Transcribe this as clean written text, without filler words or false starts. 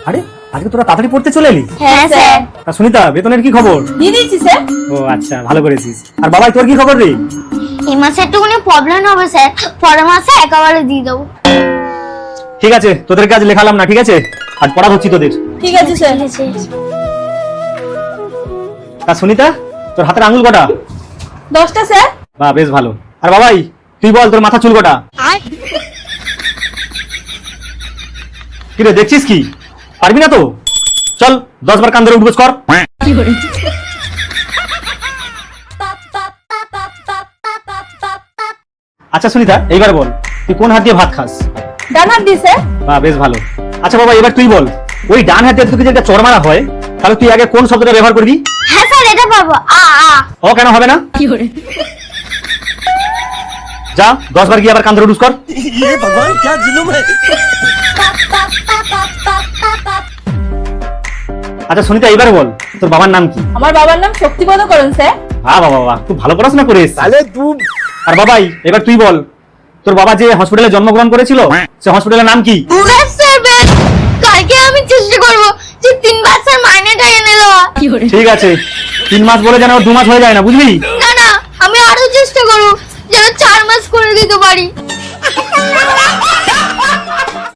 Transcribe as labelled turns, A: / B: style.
A: আরে আজকে তোরা তাড়াতাড়ি পড়তে চলে এলি?
B: হ্যাঁ স্যার।
A: তা সুনিতা, বেতনের কি খবর?
B: দিয়ে দিচ্ছি স্যার।
A: ও আচ্ছা, ভালো করেছিস। আর বাবাই তোর কি খবর রে?
C: এই মাসে একটুখানি প্রবলেম হবে স্যার, পরের মাসে একেবারে দিয়ে দেবো।
A: ঠিক আছে, তোদের কাজ লেখালাম না, ঠিক আছে? আজ পড়া হচ্ছি তোদের।
B: ঠিক আছে স্যার।
A: তা সুনিতা, তোর হাতের আঙুল কটা?
B: 10টা স্যার।
A: বাহ, বেশ ভালো। আর বাবাই তুই বল, তোর মাথা চুল কটা? কি রে, দেখছিস কি? পারবি না তো? চল 10 বার কান ধরে উঠবোস কর। আচ্ছা সুনিতা, এইবার বল তুই কোন হাত দিয়ে ভাত খাস?
B: ডান হাত দিয়ে স্যার।
A: বাহ, বেশ ভালো। আচ্ছা বাবা, এবার তুই বল, ওই ডান হাতে তোকে যদি একটা চড় মারা হয়, তাহলে তুই আগে কোন শব্দটা ব্যবহার করবি?
C: হ্যাঁ স্যার, এটা পাবো।
A: ও কেন হবে না? যা 10 বার গিয়ে আবার কান ধরে উঠবোস কর। আচ্ছা সুনিতা, এইবার বল তোর বাবার নাম কি?
B: আমার বাবার নাম শক্তিপদ করণ স্যার।
A: বাহ বাবা বাহ, খুব ভালো পড়াশোনা করিস। আর বাবাই এবার তুই বল, তোর বাবা যে হসপিটালে জন্মগ্রহণ করেছিল, সে হসপিটালের নাম কি?
C: বেশ স্যার, বেশ। কালকে আমি চেষ্টা করবো যে 3 মাস স্যার মাইনেটা এনে দেওয়া।
A: ঠিক আছে, 3 মাস বলে যেন 2 মাস হয়ে যায় না, বুঝলি?
C: না না, আমি আরো চেষ্টা করবো যেন 4 মাস করে দিতে পারি।